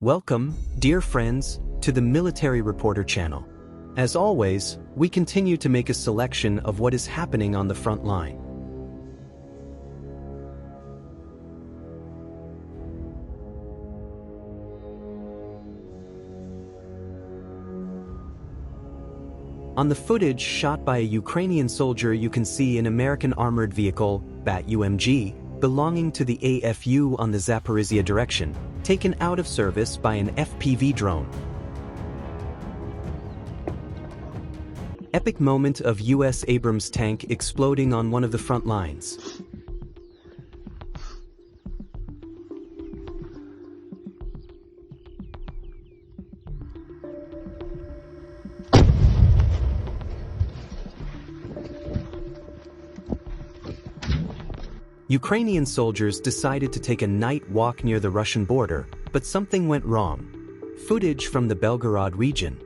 Welcome, dear friends, to the Military Reporter channel. As always, we continue to make a selection of what is happening on the front line. On the footage shot by a Ukrainian soldier, you can see an American armored vehicle, Bat-UMG, belonging to the AFU on the Zaporizhia direction, taken out of service by an FPV drone. Epic moment of US Abrams tank exploding on one of the front lines. Ukrainian soldiers decided to take a night walk near the Russian border, but something went wrong. Footage from the Belgorod region.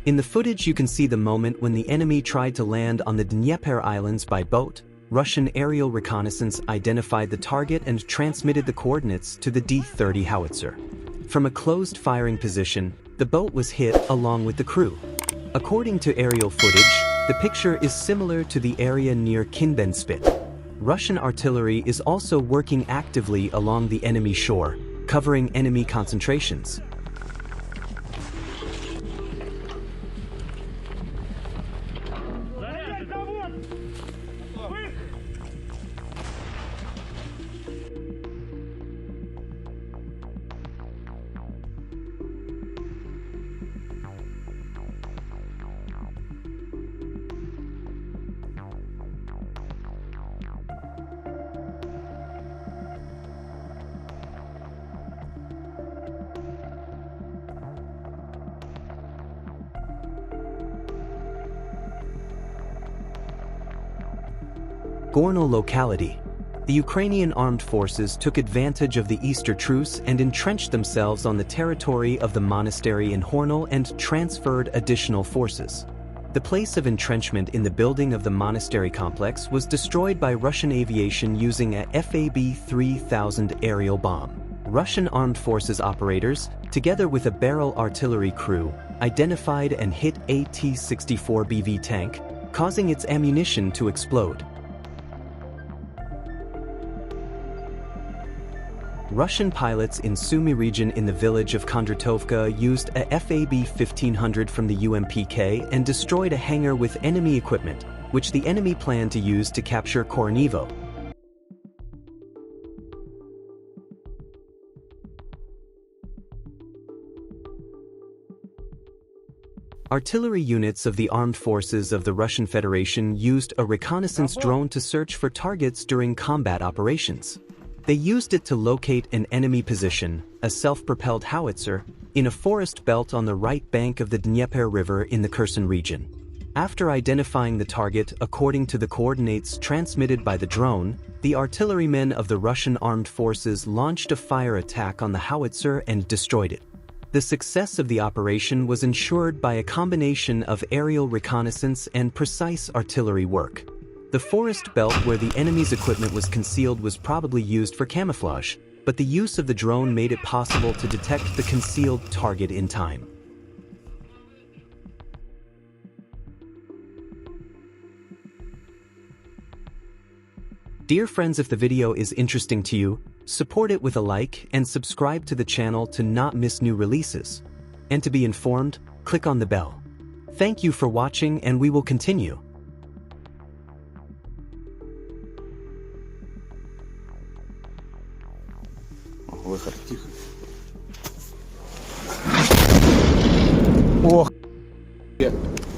In the footage you can see the moment when the enemy tried to land on the Dnieper Islands by boat. Russian aerial reconnaissance identified the target and transmitted the coordinates to the D-30 howitzer. From a closed firing position, the boat was hit along with the crew. According to aerial footage, the picture is similar to the area near Kinbenspit. Russian artillery is also working actively along the enemy shore, covering enemy concentrations. Gorno locality. The Ukrainian armed forces took advantage of the Easter truce and entrenched themselves on the territory of the monastery in Hornal and transferred additional forces. The place of entrenchment in the building of the monastery complex was destroyed by Russian aviation using a FAB-3000 aerial bomb. Russian armed forces operators, together with a barrel artillery crew, identified and hit a T-64BV tank, causing its ammunition to explode. Russian pilots in Sumy region in the village of Kondratovka used a FAB-1500 from the UMPK and destroyed a hangar with enemy equipment, which the enemy planned to use to capture Koronivo. Artillery units of the armed forces of the Russian Federation used a reconnaissance drone to search for targets during combat operations. They used it to locate an enemy position, a self-propelled howitzer, in a forest belt on the right bank of the Dnieper River in the Kherson region. After identifying the target according to the coordinates transmitted by the drone, the artillerymen of the Russian armed forces launched a fire attack on the howitzer and destroyed it. The success of the operation was ensured by a combination of aerial reconnaissance and precise artillery work. The forest belt where the enemy's equipment was concealed was probably used for camouflage, but the use of the drone made it possible to detect the concealed target in time. Dear friends, if the video is interesting to you, support it with a like and subscribe to the channel to not miss new releases. And to be informed, click on the bell. Thank you for watching, and we will continue. Выход, тихо. Ох,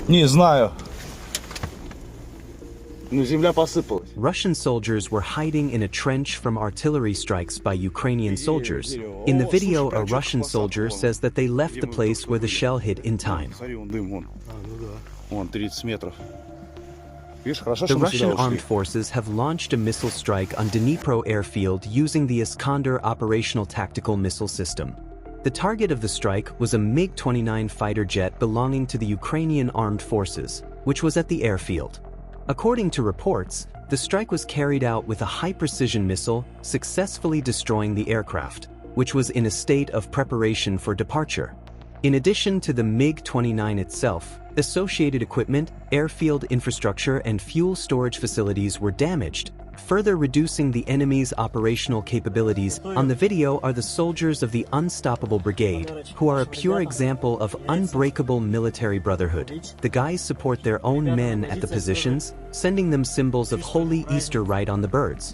не знаю. Ну, земля посыпалась. Russian soldiers were hiding in a trench from artillery strikes by Ukrainian soldiers. In the video, a Russian soldier says that they left the place where the shell hit in time. The Russian armed forces have launched a missile strike on Dnipro airfield using the Iskander operational tactical missile system. The target of the strike was a MiG-29 fighter jet belonging to the Ukrainian armed forces, which was at the airfield. According to reports, The strike was carried out with a high-precision missile, successfully destroying the aircraft, which was in a state of preparation for departure. In addition to the MiG-29 itself, associated equipment, airfield infrastructure and fuel storage facilities were damaged, further reducing the enemy's operational capabilities. On the video are the soldiers of the Unstoppable Brigade, who are a pure example of unbreakable military brotherhood. The guys support their own men at the positions, sending them symbols of Holy Easter Rite on the birds,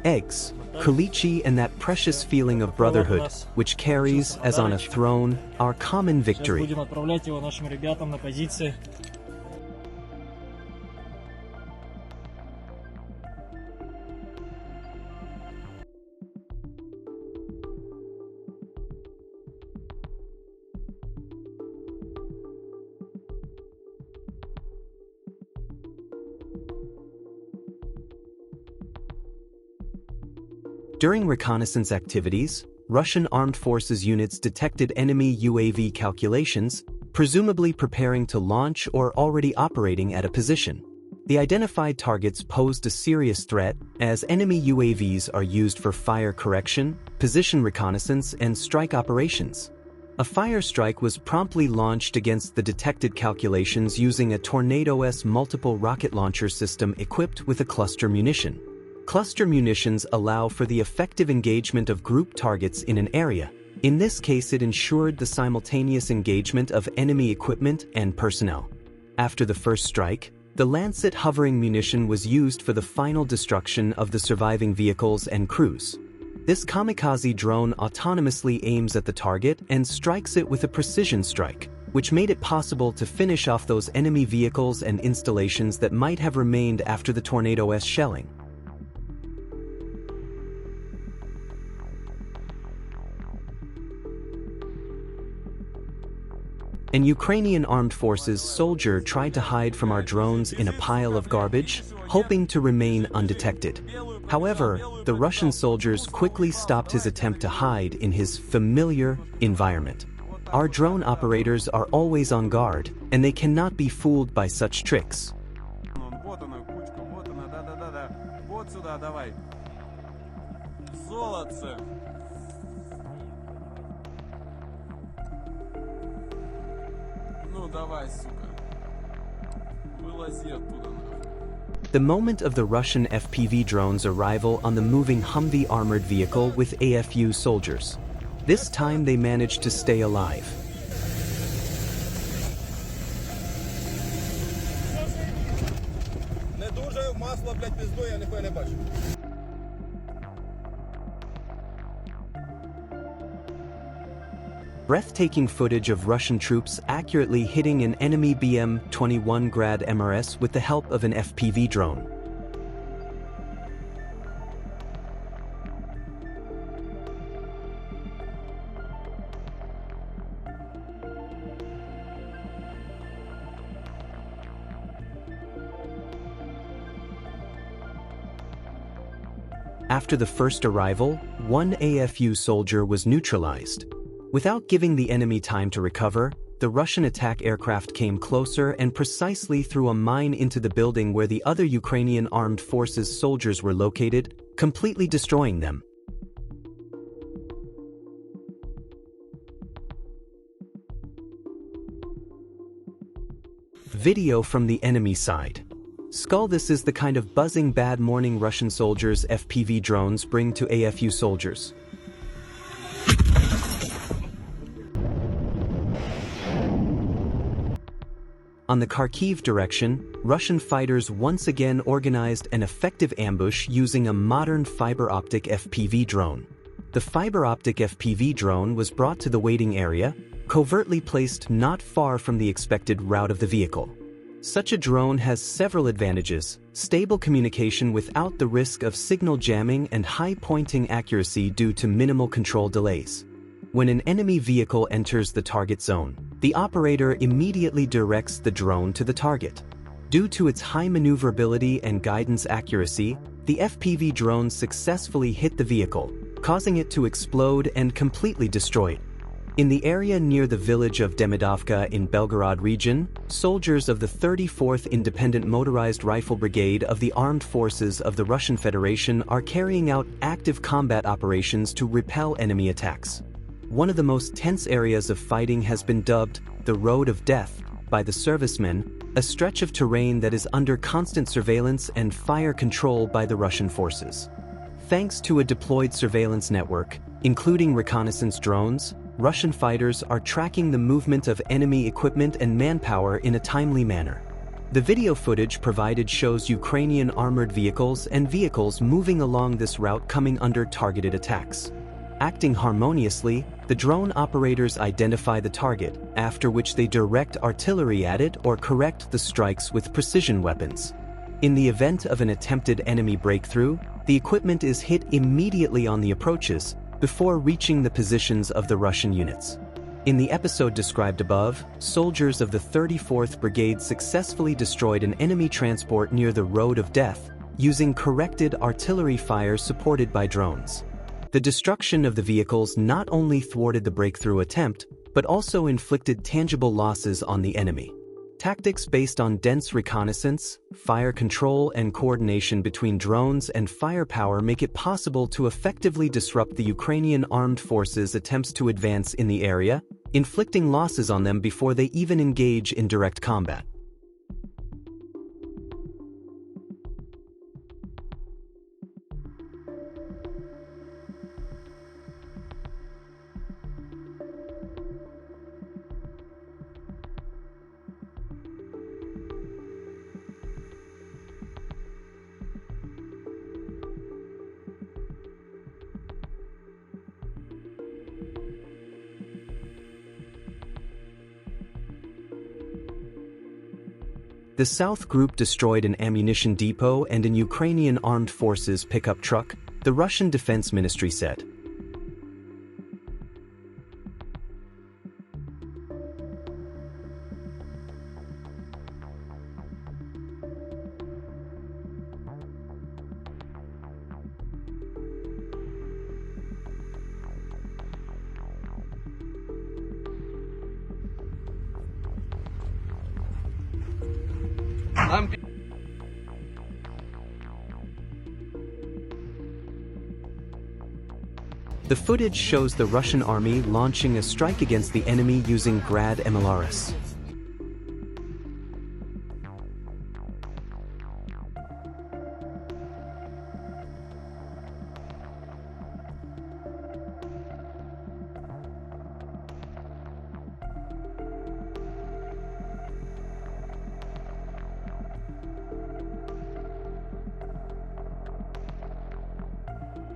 eggs, kulichi, and that precious feeling of brotherhood, which carries, as on a throne, our common victory. During reconnaissance activities, Russian armed forces units detected enemy UAV calculations, presumably preparing to launch or already operating at a position. The identified targets posed a serious threat, as enemy UAVs are used for fire correction, position reconnaissance, and strike operations. A fire strike was promptly launched against the detected calculations using a Tornado-S multiple rocket launcher system equipped with a cluster munition. Cluster munitions allow for the effective engagement of group targets in an area. In this case, it ensured the simultaneous engagement of enemy equipment and personnel. After the first strike, the Lancet hovering munition was used for the final destruction of the surviving vehicles and crews. This kamikaze drone autonomously aims at the target and strikes it with a precision strike, which made it possible to finish off those enemy vehicles and installations that might have remained after the Tornado-S shelling. An Ukrainian armed forces soldier tried to hide from our drones in a pile of garbage, hoping to remain undetected. However, the Russian soldiers quickly stopped his attempt to hide in his familiar environment. Our drone operators are always on guard, and they cannot be fooled by such tricks. The moment of the Russian FPV drone's arrival on the moving Humvee armored vehicle with AFU soldiers. This time they managed to stay alive. Breathtaking footage of Russian troops accurately hitting an enemy BM-21 Grad MRS with the help of an FPV drone. After the first arrival, one AFU soldier was neutralized. Without giving the enemy time to recover, the Russian attack aircraft came closer and precisely threw a mine into the building where the other Ukrainian armed forces soldiers were located, completely destroying them. Video from the enemy side. Skull. This is the kind of buzzing bad morning Russian soldiers FPV drones bring to AFU soldiers. On the Kharkiv direction, Russian fighters once again organized an effective ambush using a modern fiber-optic FPV drone. The fiber-optic FPV drone was brought to the waiting area, covertly placed not far from the expected route of the vehicle. Such a drone has several advantages: stable communication without the risk of signal jamming and high pointing accuracy due to minimal control delays. When an enemy vehicle enters the target zone, the operator immediately directs the drone to the target. Due to its high maneuverability and guidance accuracy, the FPV drone successfully hit the vehicle, causing it to explode and completely destroy it. In the area near the village of Demidovka in Belgorod region, soldiers of the 34th Independent Motorized Rifle Brigade of the Armed Forces of the Russian Federation are carrying out active combat operations to repel enemy attacks. One of the most tense areas of fighting has been dubbed the Road of Death by the servicemen, a stretch of terrain that is under constant surveillance and fire control by the Russian forces. Thanks to a deployed surveillance network, including reconnaissance drones, Russian fighters are tracking the movement of enemy equipment and manpower in a timely manner. The video footage provided shows Ukrainian armored vehicles and vehicles moving along this route coming under targeted attacks. Acting harmoniously, the drone operators identify the target, after which they direct artillery at it or correct the strikes with precision weapons. In the event of an attempted enemy breakthrough, the equipment is hit immediately on the approaches, before reaching the positions of the Russian units. In the episode described above, soldiers of the 34th Brigade successfully destroyed an enemy transport near the Road of Death, using corrected artillery fire supported by drones. The destruction of the vehicles not only thwarted the breakthrough attempt, but also inflicted tangible losses on the enemy. Tactics based on dense reconnaissance, fire control, and coordination between drones and firepower make it possible to effectively disrupt the Ukrainian armed forces' attempts to advance in the area, inflicting losses on them before they even engage in direct combat. The South Group destroyed an ammunition depot and an Ukrainian armed forces pickup truck, the Russian Defense Ministry said. The footage shows the Russian army launching a strike against the enemy using Grad MLRS.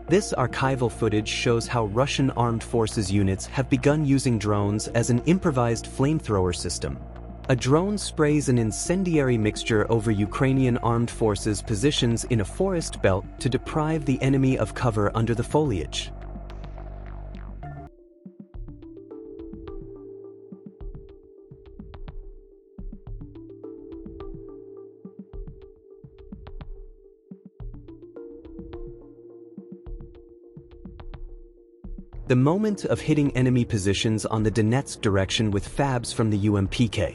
This archival footage shows how Russian armed forces units have begun using drones as an improvised flamethrower system. A drone sprays an incendiary mixture over Ukrainian armed forces' positions in a forest belt to deprive the enemy of cover under the foliage. The moment of hitting enemy positions on the Donetsk direction with FABs from the UMPK.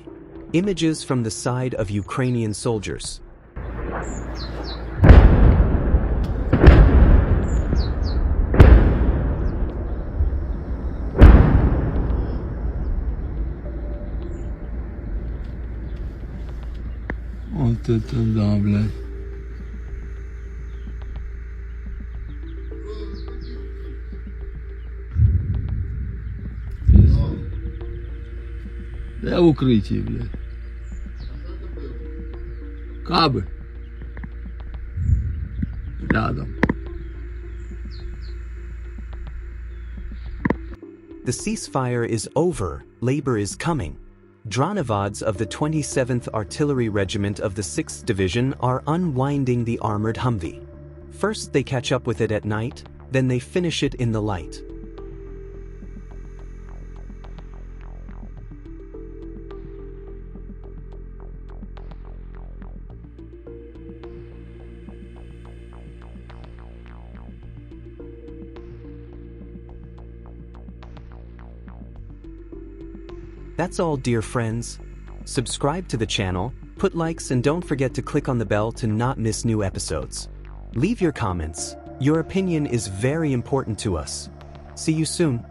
Images from the side of Ukrainian soldiers. Вот это да, блядь. Я в укрытии, блядь. Кабы. Рядом. The ceasefire is over, labor is coming. Dronovods of the 27th Artillery Regiment of the 6th Division are unwinding the armored Humvee. First they catch up with it at night, then they finish it in the light. That's all, dear friends. Subscribe to the channel, put likes, and don't forget to click on the bell to not miss new episodes. Leave your comments. Your opinion is very important to us. See you soon.